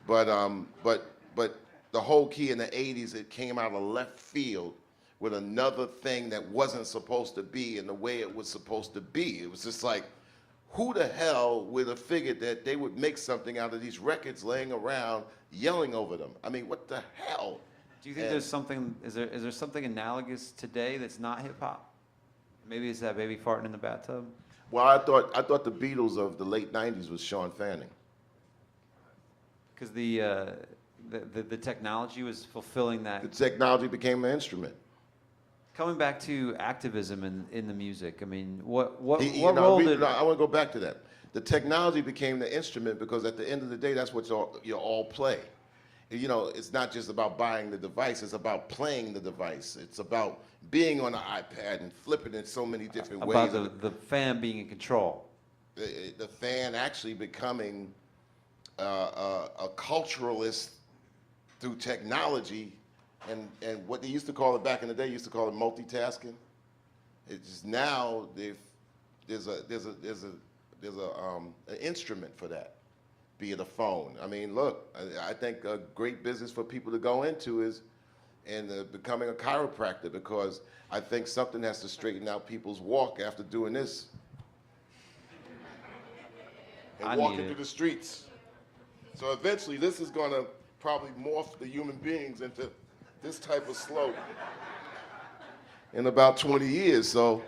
But the whole key in the 80s, it came out of left field with another thing that wasn't supposed to be in the way it was supposed to be. It was just like, who the hell would have figured that they would make something out of these records laying around yelling over them? I mean, what the hell? Do you think there's something, is there something analogous today that's not hip hop? Maybe it's that baby farting in the bathtub? Well, I thought the Beatles of the late 90s was Sean Fanning. Because the technology was fulfilling that. The technology became an instrument. Coming back to activism in the music, I mean, what I role did... I want to go back to that. The technology became the instrument because at the end of the day, that's what you all play. You know, it's not just about buying the device, it's about playing the device. It's about being on an iPad and flipping it so many different ways. About the fan being in control. The fan actually becoming a culturalist through technology, and what they used to call it back in the day, used to call it multitasking. It's just now there's an instrument for that, be it a phone. I mean, look, I think a great business for people to go into is becoming a chiropractor, because I think something has to straighten out people's walk after doing this and walking through the streets. So eventually, this is going to probably morph the human beings into this type of slope in about 20 years. So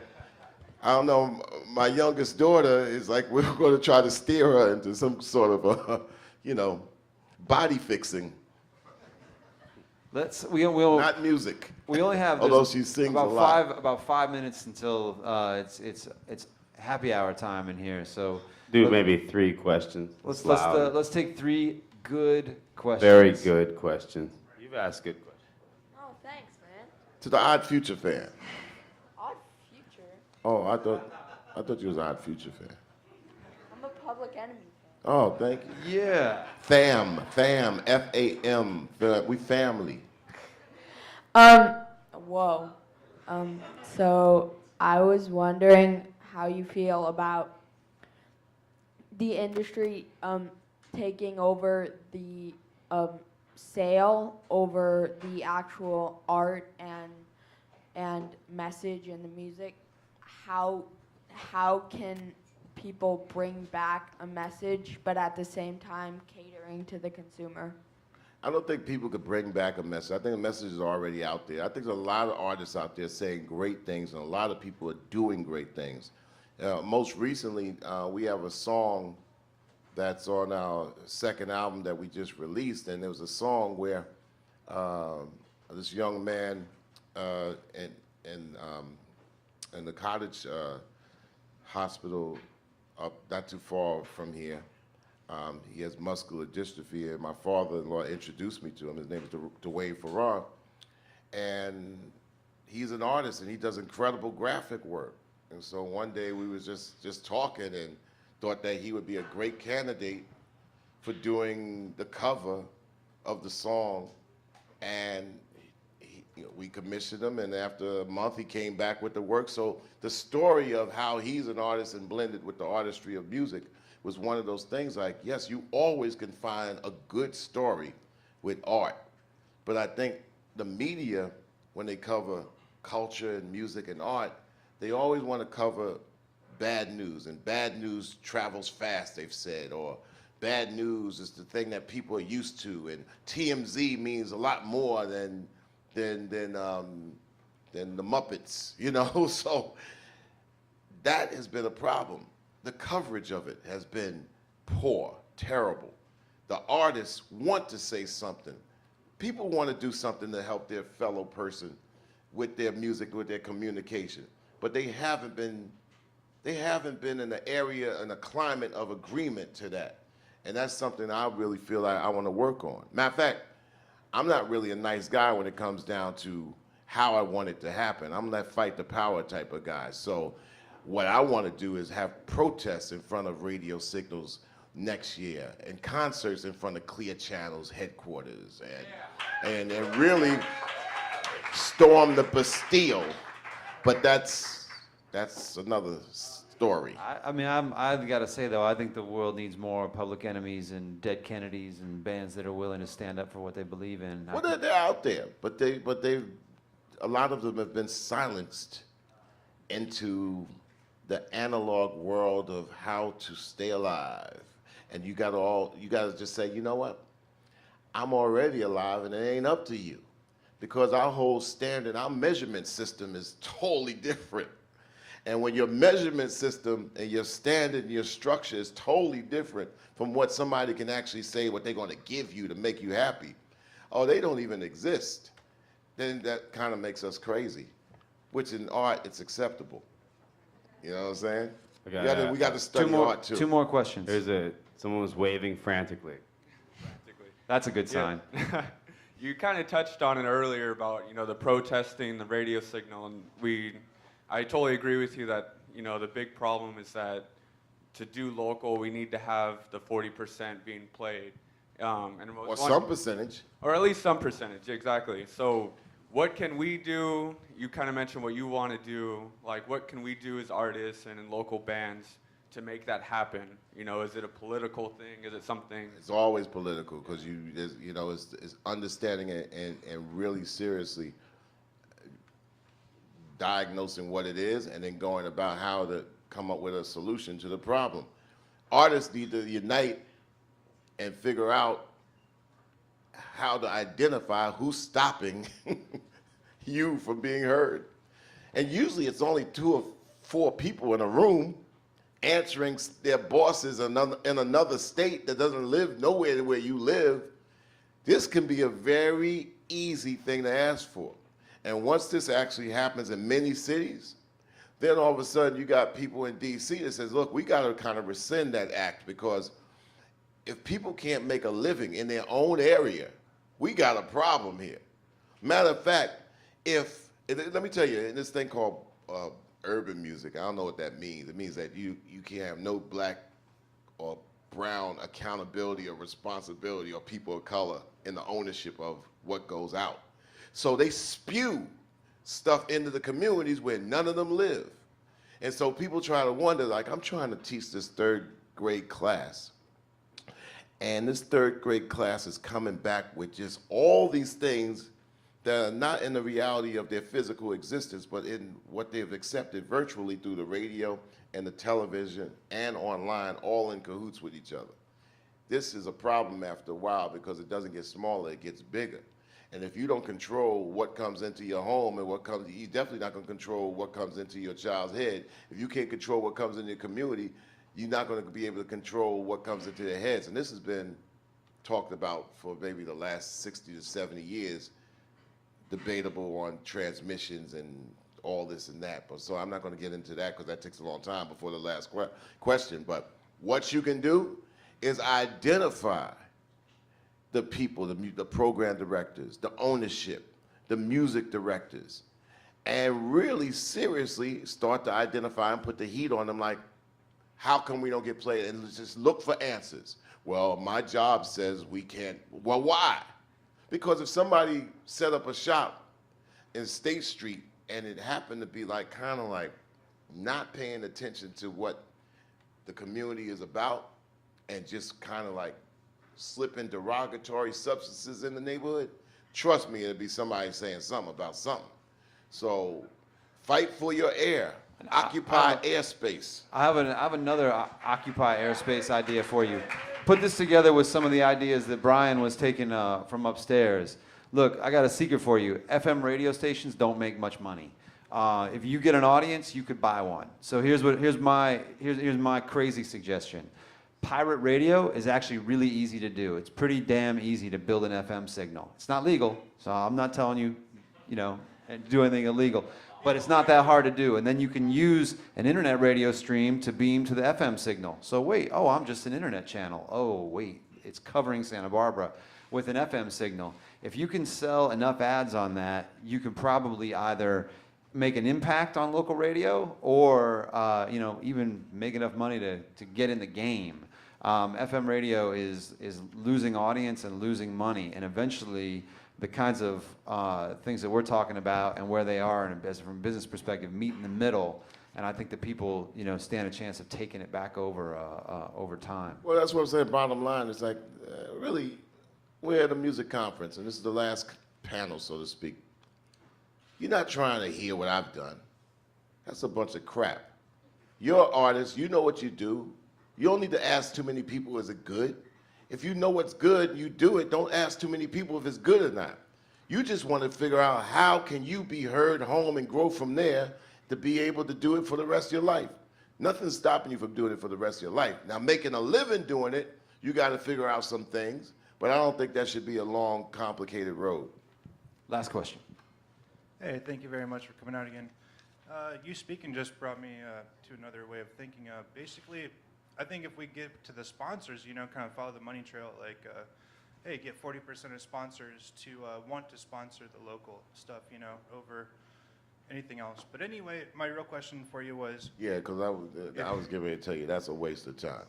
I don't know, my youngest daughter is like, we're going to try to steer her into some sort of a, body fixing. We'll not music. We only have although she sings about a lot. About 5 minutes until it's happy hour time in here. So do maybe 3 questions. Let's take 3 good questions. Very good questions. You've asked good questions. Oh, thanks, man. To the Odd Future fan. Odd Future? Oh, I thought you was an Odd Future fan. I'm a Public Enemy fan. Oh, thank you. Yeah. Fam, F-A-M. We family. Whoa. So I was wondering how you feel about the industry taking over the sale over the actual art and message in the music. How can people bring back a message, but at the same time catering to the consumer? I don't think people could bring back a message. I think the message is already out there. I think there's a lot of artists out there saying great things, and a lot of people are doing great things. Most recently, we have a song that's on our second album that we just released, and there was a song where this young man in the Cottage Hospital, up not too far from here, he has muscular dystrophy, and my father-in-law introduced me to him. His name is Dwayne Farrar, and he's an artist, and he does incredible graphic work. And so one day we was just talking and thought that he would be a great candidate for doing the cover of the song, and we commissioned him, and after a month he came back with the work. So the story of how he's an artist and blended with the artistry of music was one of those things like, yes, you always can find a good story with art, but I think the media, when they cover culture and music and art, they always want to cover bad news, and bad news travels fast, they've said, or bad news is the thing that people are used to, and TMZ means a lot more than the Muppets, you know? So that has been a problem. The coverage of it has been poor, terrible. The artists want to say something. People want to do something to help their fellow person with their music, with their communication, but they haven't been in the area and a climate of agreement to that. And that's something I really feel like I want to work on. Matter of fact, I'm not really a nice guy when it comes down to how I want it to happen. I'm that fight the power type of guy. So what I want to do is have protests in front of radio signals next year, and concerts in front of Clear Channel's headquarters, and really storm the Bastille. But that's another story. I mean, I've got to say though, I think the world needs more Public Enemies and Dead Kennedys and bands that are willing to stand up for what they believe in. Well, they're out there, but a lot of them have been silenced into the analog world of how to stay alive. And you gotta just say, you know what? I'm already alive and it ain't up to you. Because our whole standard, our measurement system is totally different. And when your measurement system and your standard and your structure is totally different from what somebody can actually say what they're gonna give you to make you happy, oh, they don't even exist, then that kind of makes us crazy, which in art, it's acceptable. You know what I'm saying? Okay, We got to study art too. Two more questions. Someone was waving frantically. That's a good Yeah. sign. You kind of touched on it earlier about, you know, the protesting, the radio signal, and I totally agree with you that, you know, the big problem is that to do local, we need to have the 40% being played. Or some percentage. Or at least some percentage, exactly. So what can we do? You kind of mentioned what you want to do. Like, what can we do as artists and in local bands to make that happen? You know, is it a political thing? Is it something? It's always political because it's understanding it and really seriously diagnosing what it is and then going about how to come up with a solution to the problem. Artists need to unite and figure out how to identify who's stopping you from being heard. And usually it's only 2 or 4 people in a room answering their bosses in another state that doesn't live nowhere where you live. This can be a very easy thing to ask for. And once this actually happens in many cities, then all of a sudden you got people in DC that says, look, we got to kind of rescind that act, because if people can't make a living in their own area, we got a problem here. Matter of fact, let me tell you, in this thing called urban music, I don't know what that means. It means that you can't have no black or brown accountability or responsibility or people of color in the ownership of what goes out. So they spew stuff into the communities where none of them live. And so people try to wonder, like, I'm trying to teach this 3rd grade class. And this 3rd grade class is coming back with just all these things that are not in the reality of their physical existence, but in what they've accepted virtually through the radio and the television and online, all in cahoots with each other. This is a problem after a while because it doesn't get smaller, it gets bigger. And if you don't control what comes into your home and you're definitely not going to control what comes into your child's head. If you can't control what comes in your community, you're not going to be able to control what comes into their heads. And this has been talked about for maybe the last 60 to 70 years, debatable on transmissions and all this and that. But so I'm not going to get into that because that takes a long time before the last question. But what you can do is identify the people, the program directors, the ownership, the music directors, and really seriously start to identify and put the heat on them, like, how come we don't get played? And just look for answers. Well, my job says we can't. Well, why? Because if somebody set up a shop in State Street and it happened to be like kind of like not paying attention to what the community is about and just kind of like slipping derogatory substances in the neighborhood, trust me, it'll be somebody saying something about something. So fight for your air. Occupy airspace. I have another Occupy Airspace idea for you. Put this together with some of the ideas that Brian was taking from upstairs. Look, I got a secret for you. FM radio stations don't make much money. If you get an audience, you could buy one. So here's my crazy suggestion. Pirate radio is actually really easy to do. It's pretty damn easy to build an FM signal. It's not legal, so I'm not telling you, do anything illegal. But it's not that hard to do. And then you can use an internet radio stream to beam to the FM signal. So wait, I'm just an internet channel. Oh, wait, it's covering Santa Barbara with an FM signal. If you can sell enough ads on that, you can probably either make an impact on local radio or even make enough money to get in the game. FM radio is losing audience and losing money, and eventually the kinds of things that we're talking about and where they are, and from a business perspective, meet in the middle. and I think the people, you know, stand a chance of taking it back over over time. Well, that's what I'm saying. Bottom line is like, really, we're at a music conference, and this is the last panel, so to speak. You're not trying to hear what I've done. That's a bunch of crap. You're an artist. You know what you do. You don't need to ask too many people, is it good? If you know what's good, you do it. Don't ask too many people if it's good or not. You just want to figure out how can you be heard home and grow from there to be able to do it for the rest of your life. Nothing's stopping you from doing it for the rest of your life. Now, making a living doing it, you got to figure out some things, but I don't think that should be a long, complicated road. Last question. Hey, thank you very much for coming out again. You speaking just brought me to another way of thinking. Basically, I think if we get to the sponsors, you know, kind of follow the money trail, like, hey, get 40% of sponsors to want to sponsor the local stuff, you know, over anything else. But anyway, my real question for you was... Yeah, because I was getting ready to tell you, that's a waste of time.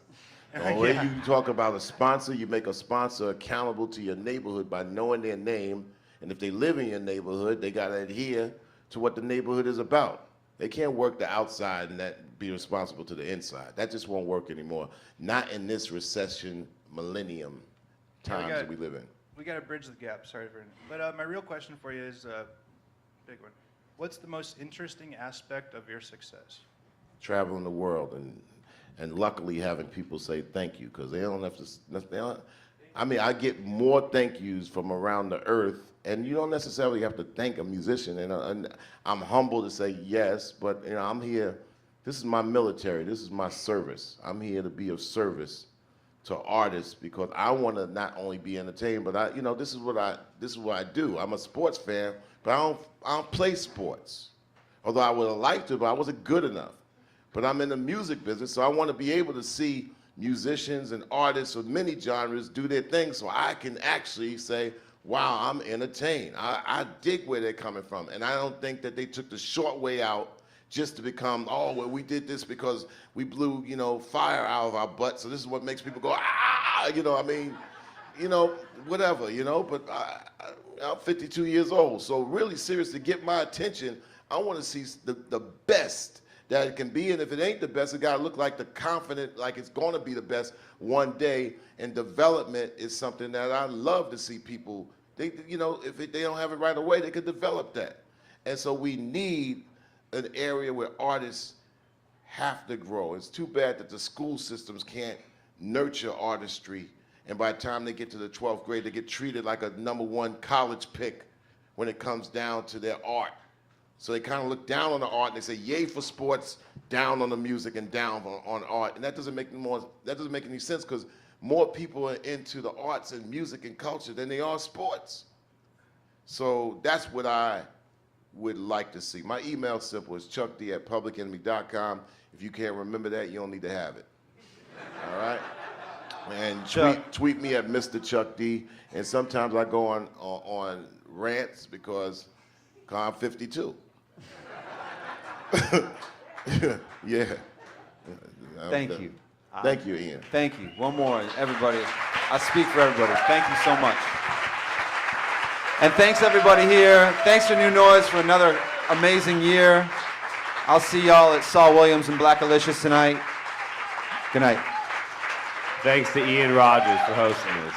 The way you talk about a sponsor, you make a sponsor accountable to your neighborhood by knowing their name, and if they live in your neighborhood, they got to adhere to what the neighborhood is about. They can't work the outside and that be responsible to the inside. That just won't work anymore. Not in this recession millennium times that we live in. We got to bridge the gap, sorry for... But my real question for you is a big one. What's the most interesting aspect of your success? Traveling the world and luckily having people say thank you, because they don't have to, I mean, I get more thank yous from around the earth, and you don't necessarily have to thank a musician, and I'm humble to say yes, but you know, I'm here, this is my military, this is my service. I'm here to be of service to artists because I want to not only be entertained, but you know, this is what I do. I'm a sports fan, but I don't play sports. Although I would have liked to, but I wasn't good enough. But I'm in the music business, so I want to be able to see musicians and artists of many genres do their thing so I can actually say, wow, I'm entertained. I dig where they're coming from. And I don't think that they took the short way out just to become, oh, well, we did this because we blew, you know, fire out of our butt, so this is what makes people go, ah, you know, I mean, you know, whatever, you know, but I'm 52 years old, so really seriously, get my attention, I want to see the best that it can be, and if it ain't the best, it got to look like the confident, like it's going to be the best one day, and development is something that I love to see people, they, you know, if they don't have it right away, they could develop that. And so we need an area where artists have to grow. It's too bad that the school systems can't nurture artistry, and by the time they get to the 12th grade, they get treated like a #1 college pick when it comes down to their art. So they kind of look down on the art and they say, yay for sports, down on the music, and down on art. And that doesn't make any sense, because more people are into the arts and music and culture than they are sports. So that's what I would like to see. My email simple is chuckd@publicenemy.com. If you can't remember that, you don't need to have it. All right? And tweet me at Mr. Chuck D. And sometimes I go on rants because I'm 52. Yeah. Thank you. Thank you, Ian. Thank you. One more, everybody. I speak for everybody. Thank you so much. And thanks everybody here. Thanks to New Noise for another amazing year. I'll see y'all at Saul Williams and Black Alicious tonight. Good night. Thanks to Ian Rogers for hosting this.